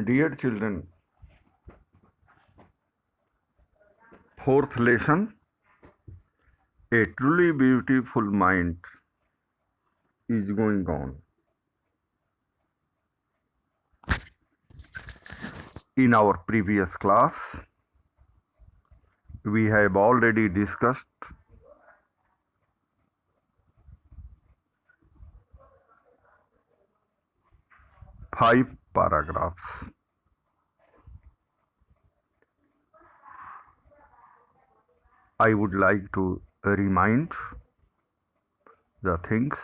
Dear children, fourth lesson, a truly beautiful mind is going on. In our previous class, we have already discussed five paragraphs. I would like to remind the things.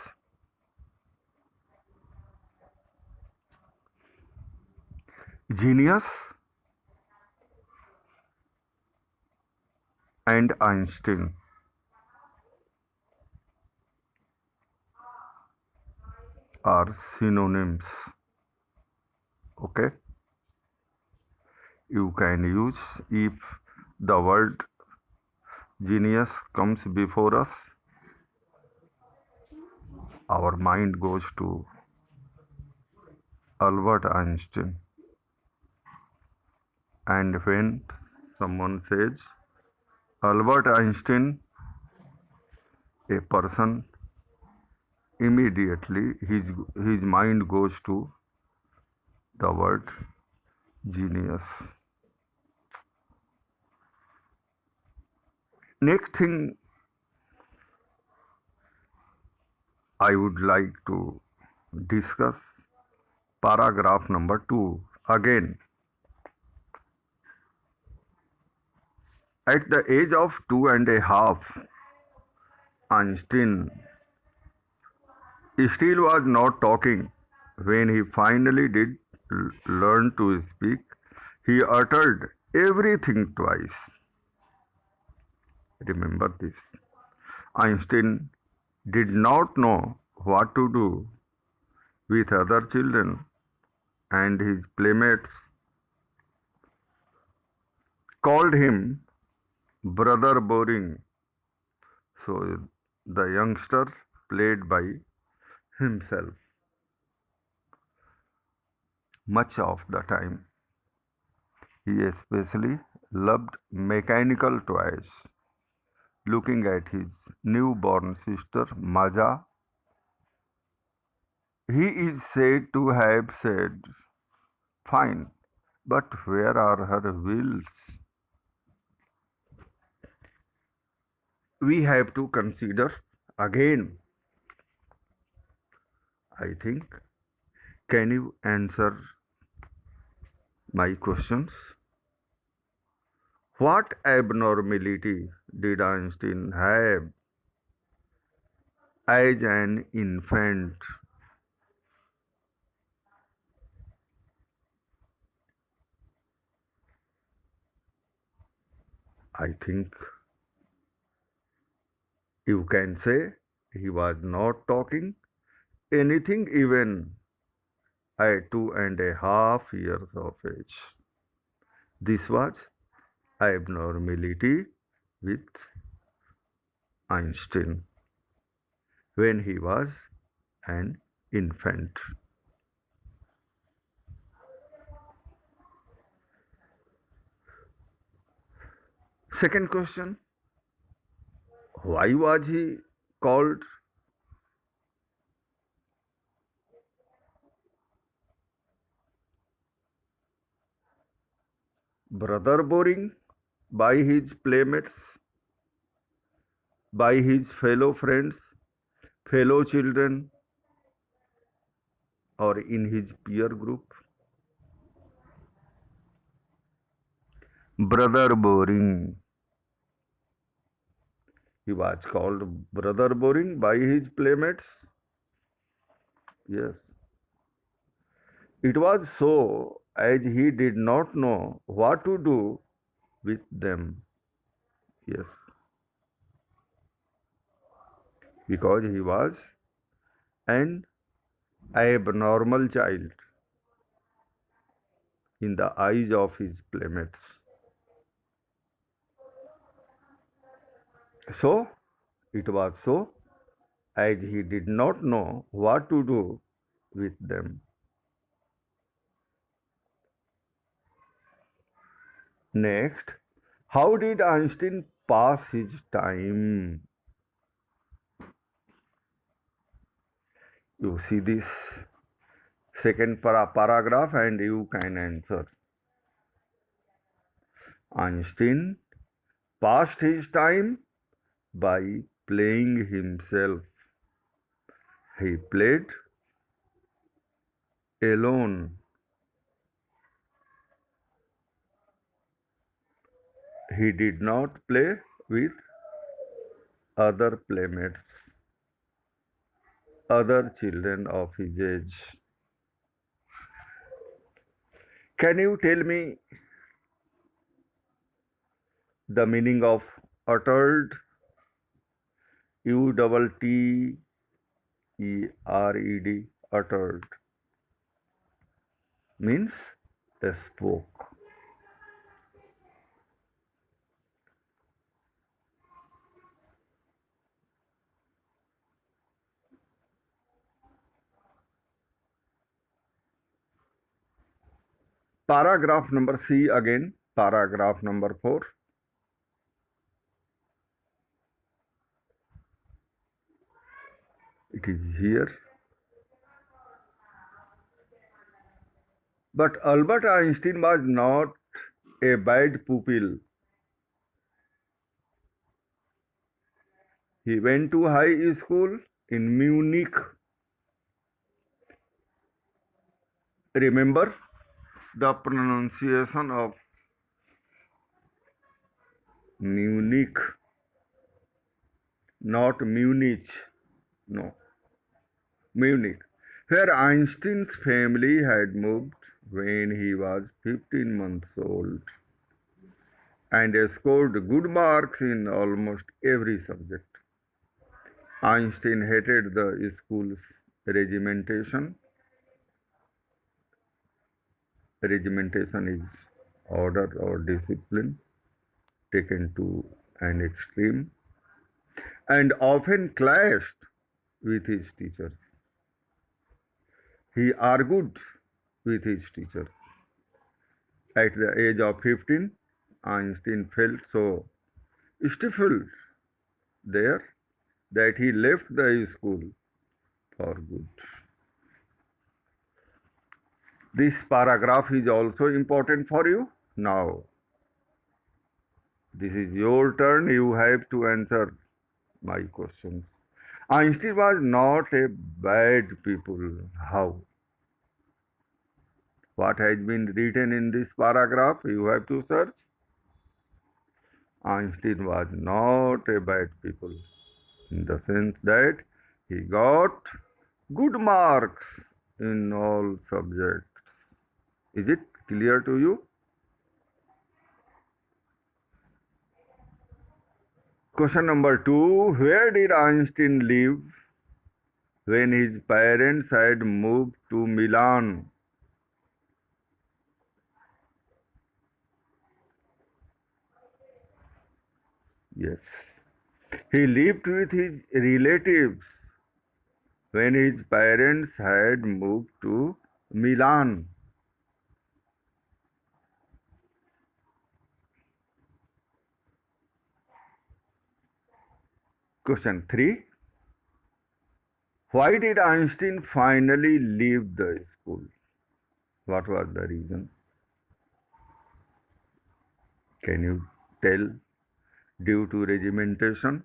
Genius and Einstein are synonyms. Okay, you can use if the word genius comes before us, our mind goes to Albert Einstein. And when someone says Albert Einstein, a person, immediately his mind goes to the word genius. Next thing I would like to discuss paragraph number 2 again. At the age of 2.5, Einstein still was not talking. When he finally did learn to speak, he uttered everything twice. Remember this. Einstein did not know what to do with other children, and his playmates called him Brother Boring. So the youngster played by himself much of the time. He especially loved mechanical toys. Looking at his newborn sister Maja, he is said to have said, "Fine, but where are her wheels?" We have to consider again, I think. Can you answer my questions? What abnormality did Einstein have as an infant? I think you can say he was not talking anything even at 2.5 years of age. This was abnormality with Einstein when he was an infant. Second question, why was he called Brother Boring by his playmates, by his fellow friends, fellow children, or in his peer group? Brother Boring. He was called Brother Boring by his playmates. Yes. It was so as he did not know what to do with them. Yes. Because he was an abnormal child in the eyes of his playmates. So, it was so as he did not know what to do with them. Next, how did Einstein pass his time? You see this second paragraph and you can answer. Einstein passed his time by playing himself. He played alone. He did not play with other playmates, other children of his age. Can you tell me the meaning of uttered? U double T E R E D, uttered means spoke. Paragraph number C again, paragraph number 4. It is here. But Albert Einstein was not a bad pupil. He went to high school in Munich. Remember the pronunciation of Munich, not Munich. No, Munich, where Einstein's family had moved when he was 15 months old and scored good marks in almost every subject. Einstein hated the school's regimentation. Regimentation is order or discipline taken to an extreme and often clashed with his teachers. He argued with his teachers. At the age of 15, Einstein felt so stifled there that he left the school for good. This paragraph is also important for you. Now, this is your turn. You have to answer my questions. Einstein was not a bad people. How? What has been written in this paragraph? You have to search. Einstein was not a bad people in the sense that he got good marks in all subjects. Is it clear to you? Question number 2. Where did Einstein live when his parents had moved to Milan? Yes. He lived with his relatives when his parents had moved to Milan. Question 3. Why did Einstein finally leave the school? What was the reason? Can you tell? Due to regimentation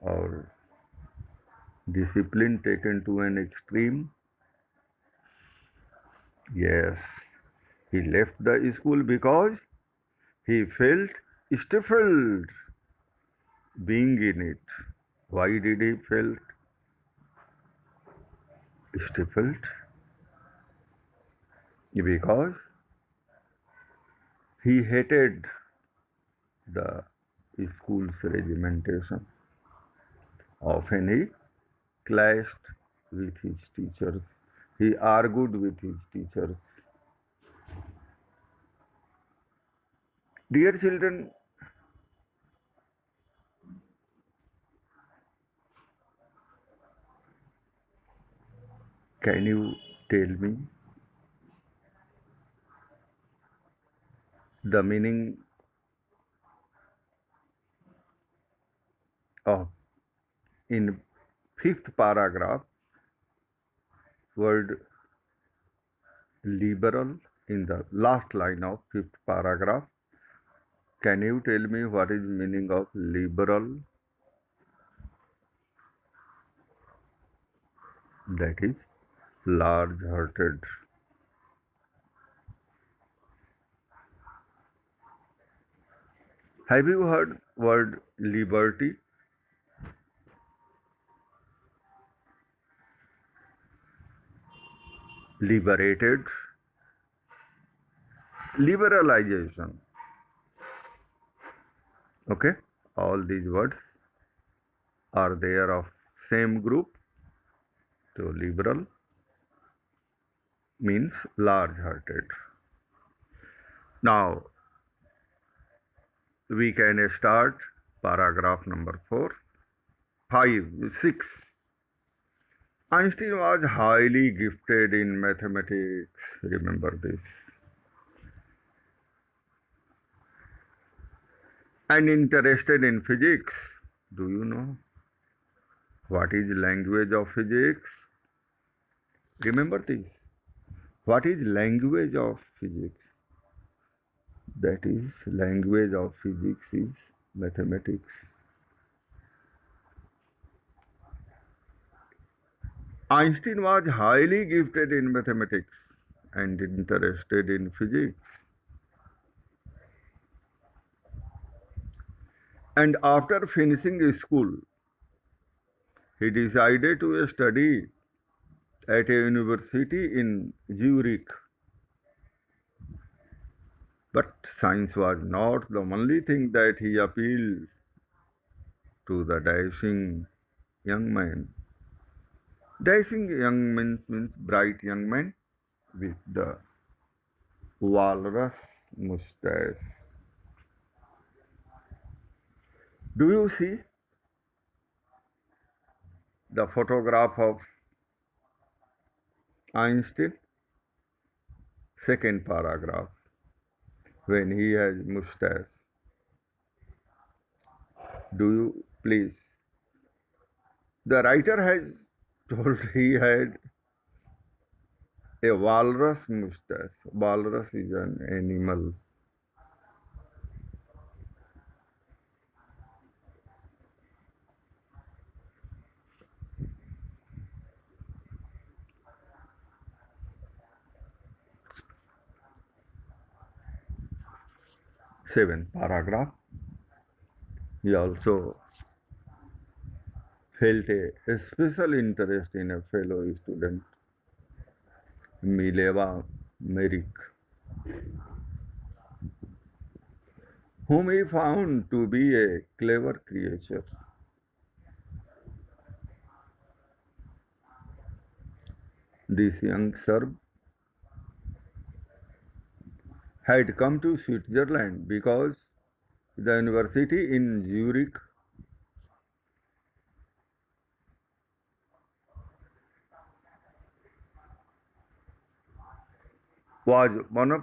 or discipline taken to an extreme? Yes, he left the school because he felt stifled being in it. Why did he felt stifled? Because he hated the school's regimentation. Often he clashed with his teachers. He argued with his teachers. Dear children, can you tell me The meaning of in fifth paragraph word liberal in the last line of fifth paragraph. Can you tell me what is meaning of liberal? That is large-hearted. Have you heard word liberty? Liberated, liberalization. Okay, all these words are there of same group. So liberal means large-hearted. Now we can start paragraph number 4, 5, 6. Einstein was highly gifted in mathematics. Remember this. And interested in physics. Do you know what is language of physics? Remember this. What is language of physics? That is, language of physics is mathematics. Einstein was highly gifted in mathematics and interested in physics. And after finishing school, he decided to study at a university in Zurich. But science was not the only thing that he appealed to the dashing young man. Dashing young man means bright young man with the walrus mustache. Do you see the photograph of Einstein? Second paragraph, when he has mustache. Do you please? The writer has told he had a walrus mustache. Walrus is an animal. Seventh paragraph. He also felt a special interest in a fellow student, Mileva Merrick, whom he found to be a clever creature. This young Serb had come to Switzerland because the university in Zurich was one of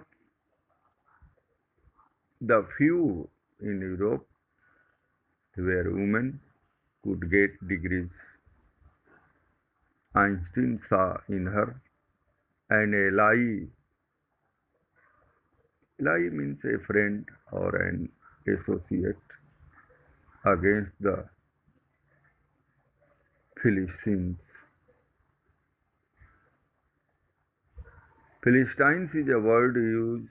the few in Europe where women could get degrees. Einstein saw in her an ally. Ally means a friend or an associate against the Philistines. Philistines is a word used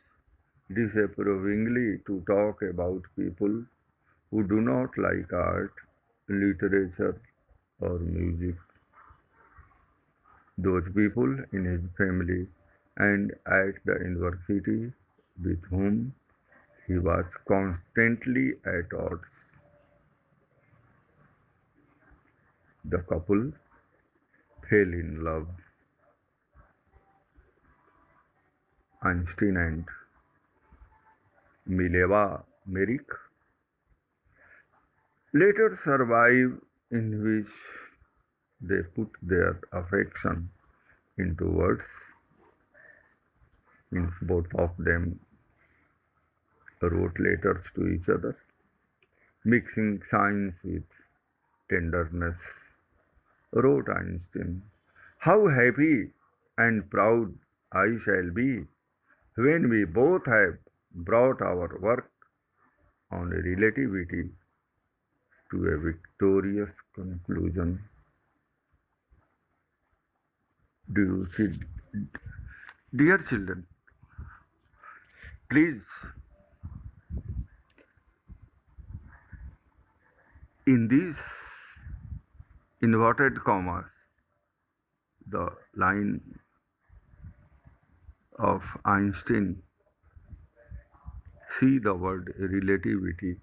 disapprovingly to talk about people who do not like art, literature, or music. Those people in his family and at the university with whom he was constantly at odds. The couple fell in love. Einstein and Mileva Merrick later survive, in which they put their affection into words. Means both of them wrote letters to each other, mixing science with tenderness, wrote Einstein. How happy and proud I shall be when we both have brought our work on relativity to a victorious conclusion. Do you see? Dear children, please, in these inverted commas, the line of Einstein, see the word relativity.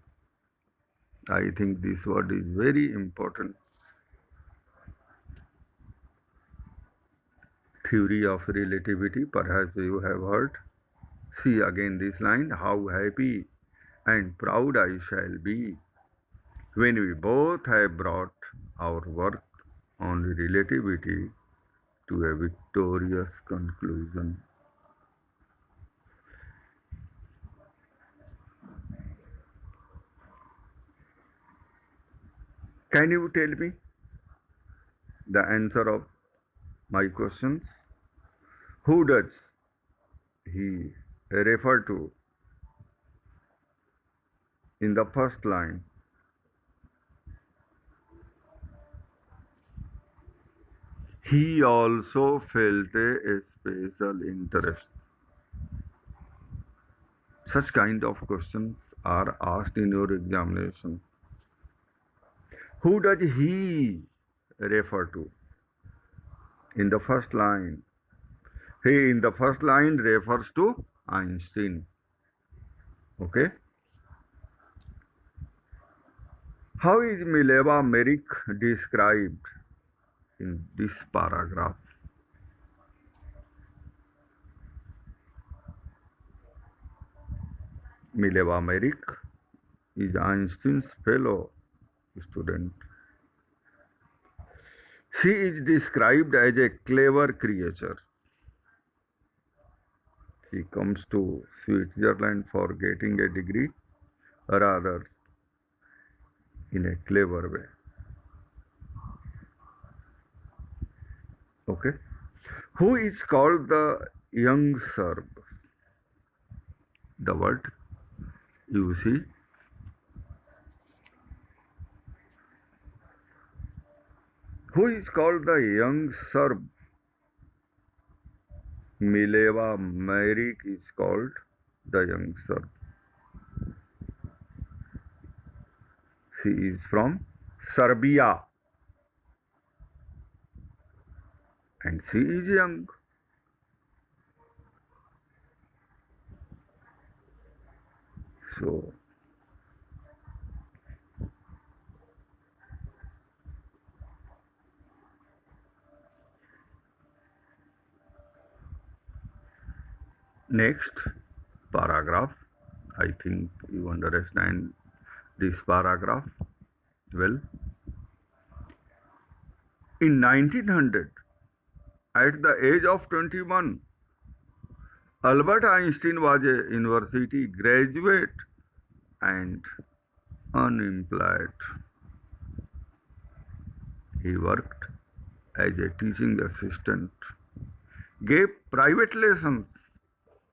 I think this word is very important. Theory of relativity, perhaps you have heard. See again this line, how happy and proud I shall be when we both have brought our work on relativity to a victorious conclusion. Can you tell me the answer of my questions? Who does he refer to in the first line? He also felt a special interest. Such kind of questions are asked in your examination. Who does he refer to in the first line? He in the first line refers to Einstein. Okay. How is Mileva Merrick described in this paragraph? Mileva Merrick is Einstein's fellow student. She is described as a clever creature. She comes to Switzerland for getting a degree, rather in a clever way. Okay. Who is called the young Serb? The word you see. Who is called the young Serb? Mileva Maric is called the young Serb. She is from Serbia and she is young. So, next paragraph, I think you understand this paragraph well. In 1900, at the age of 21, Albert Einstein was a university graduate and unemployed. He worked as a teaching assistant, gave private lessons,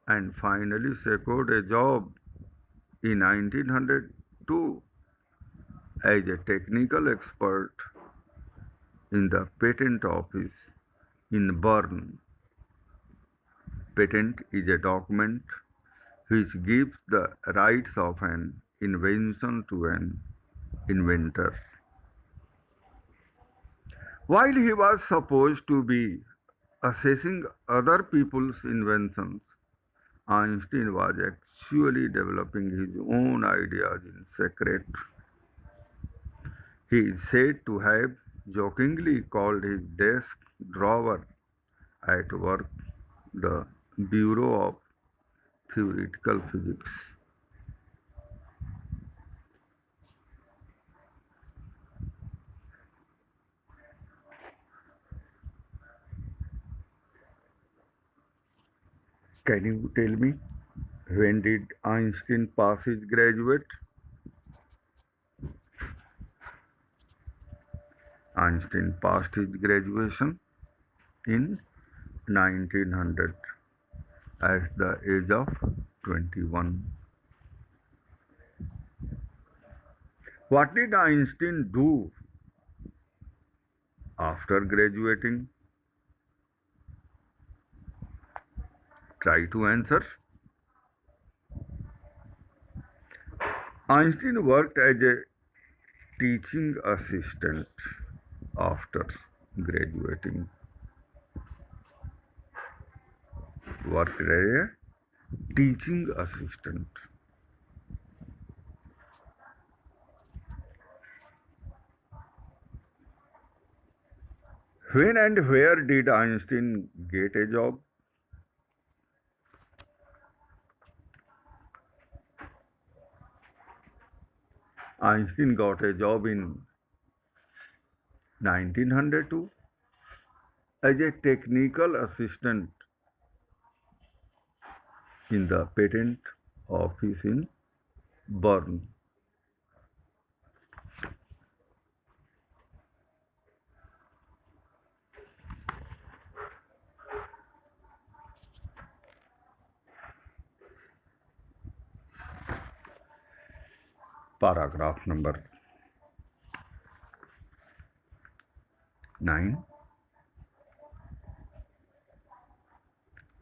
and finally secured a job in 1902 as a technical expert in the patent office in Bern. Patent is a document which gives the rights of an invention to an inventor. While he was supposed to be assessing other people's inventions, Einstein was actually developing his own ideas in secret. He is said to have jokingly called his desk drawer at work the Bureau of Theoretical Physics. Can you tell me When did Einstein pass his graduate? Einstein passed his graduation in 1900 at the age of 21. What did Einstein do after graduating? Try to answer. Einstein worked as a teaching assistant after graduating. Worked as a teaching assistant. When and where did Einstein get a job? Einstein got a job in 1902 as a technical assistant in the patent office in Bern. Paragraph number 9.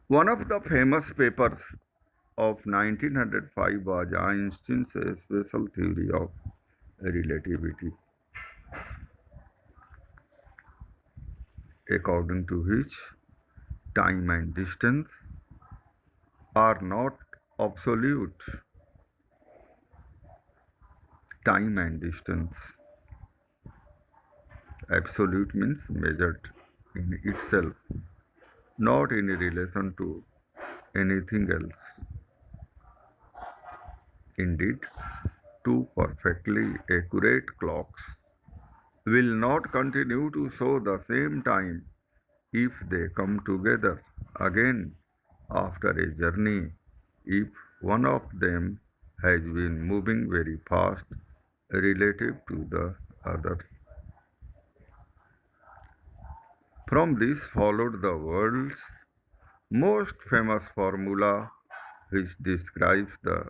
One of the famous papers of 1905 was Einstein's special theory of relativity, according to which time and distance are not absolute. Time and distance. Absolute means measured in itself, not in relation to anything else. Indeed, two perfectly accurate clocks will not continue to show the same time if they come together again after a journey if one of them has been moving very fast relative to the other. From this followed the world's most famous formula which describes the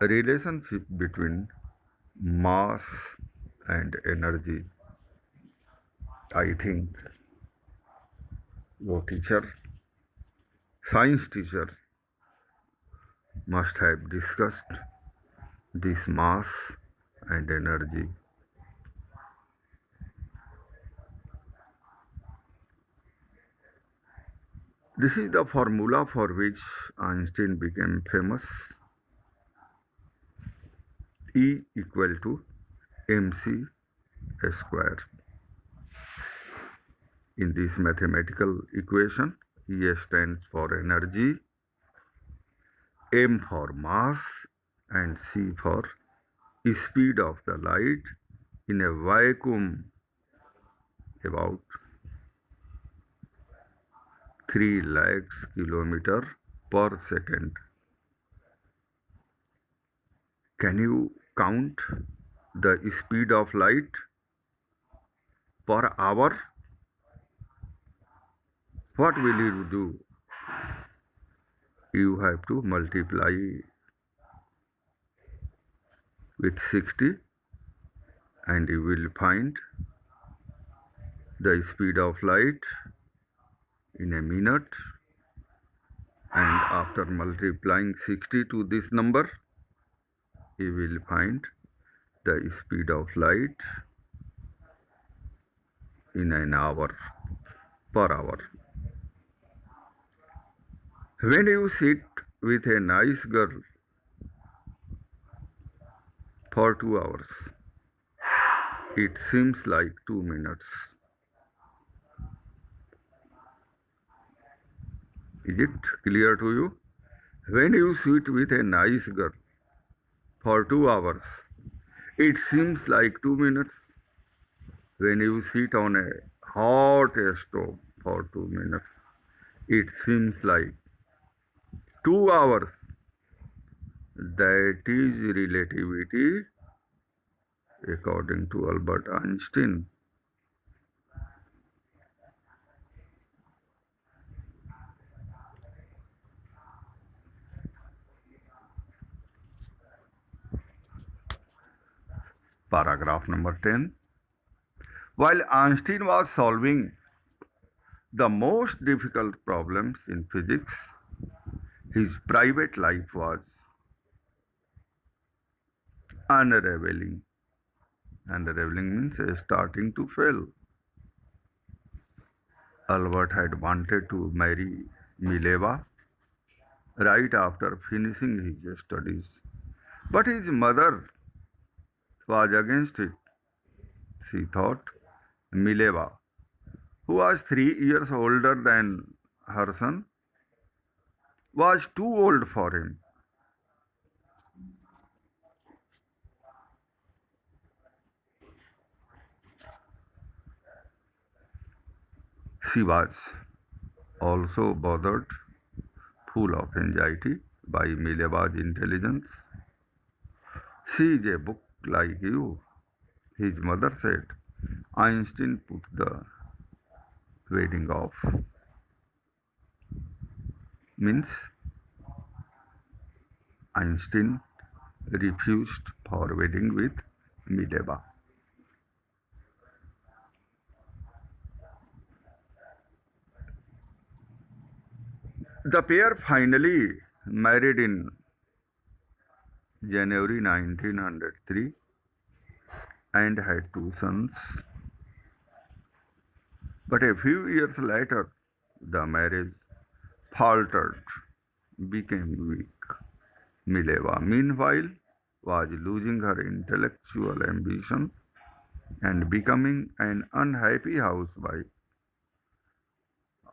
relationship between mass and energy. I think your teacher, science teacher, must have discussed this mass and energy. This is the formula for which Einstein became famous. E equal to mc square. In this mathematical equation, E stands for energy, m for mass, and c for speed of the light in a vacuum about 3 lakhs kilometer per second. Can you count the speed of light per hour? What will you do? You have to multiply with 60 and you will find the speed of light in a minute, and after multiplying 60 to this number you will find the speed of light in an hour, per hour. When you sit with a nice girl for 2 hours, it seems like 2 minutes. Is it clear to you? When you sit with a nice girl for 2 hours, it seems like 2 minutes. When you sit on a hot stove for 2 minutes, it seems like 2 hours. That is relativity according to Albert Einstein. Paragraph number 10. While Einstein was solving the most difficult problems in physics, his private life was unraveling. Unraveling means starting to fail. Albert had wanted to marry Mileva right after finishing his studies, but his mother was against it. She thought Mileva, who was 3 years older than her son, was too old for him. She was also bothered, full of anxiety by Mileva's intelligence. She is a book like you, his mother said. Einstein put the wedding off. Means Einstein refused for wedding with Mileva. The pair finally married in January 1903 and had two sons. But a few years later, the marriage faltered, became weak. Mileva, meanwhile, was losing her intellectual ambition and becoming an unhappy housewife.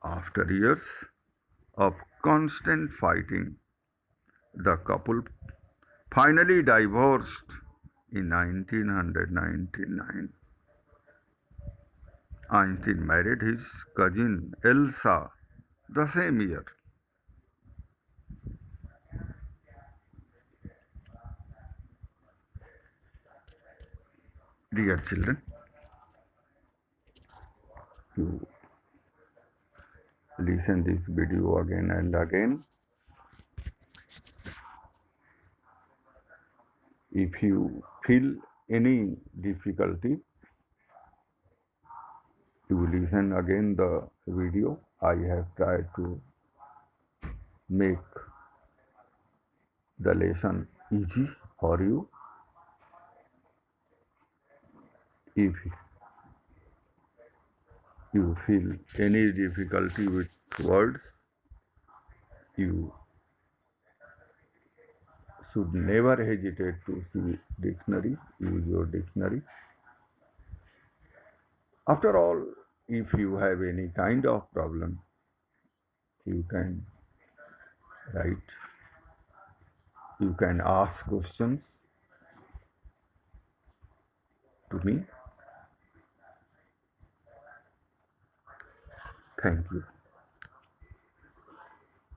After years of constant fighting, the couple finally divorced in 1999. Einstein married his cousin Elsa the same year. Dear children, you listen this video again and again. If you feel any difficulty, you listen again the video. I have tried to make the lesson easy for you. If you feel any difficulty with words, you should never hesitate to see dictionary, use your dictionary. After all, if you have any kind of problem, you can write, you can ask questions to me. Thank you.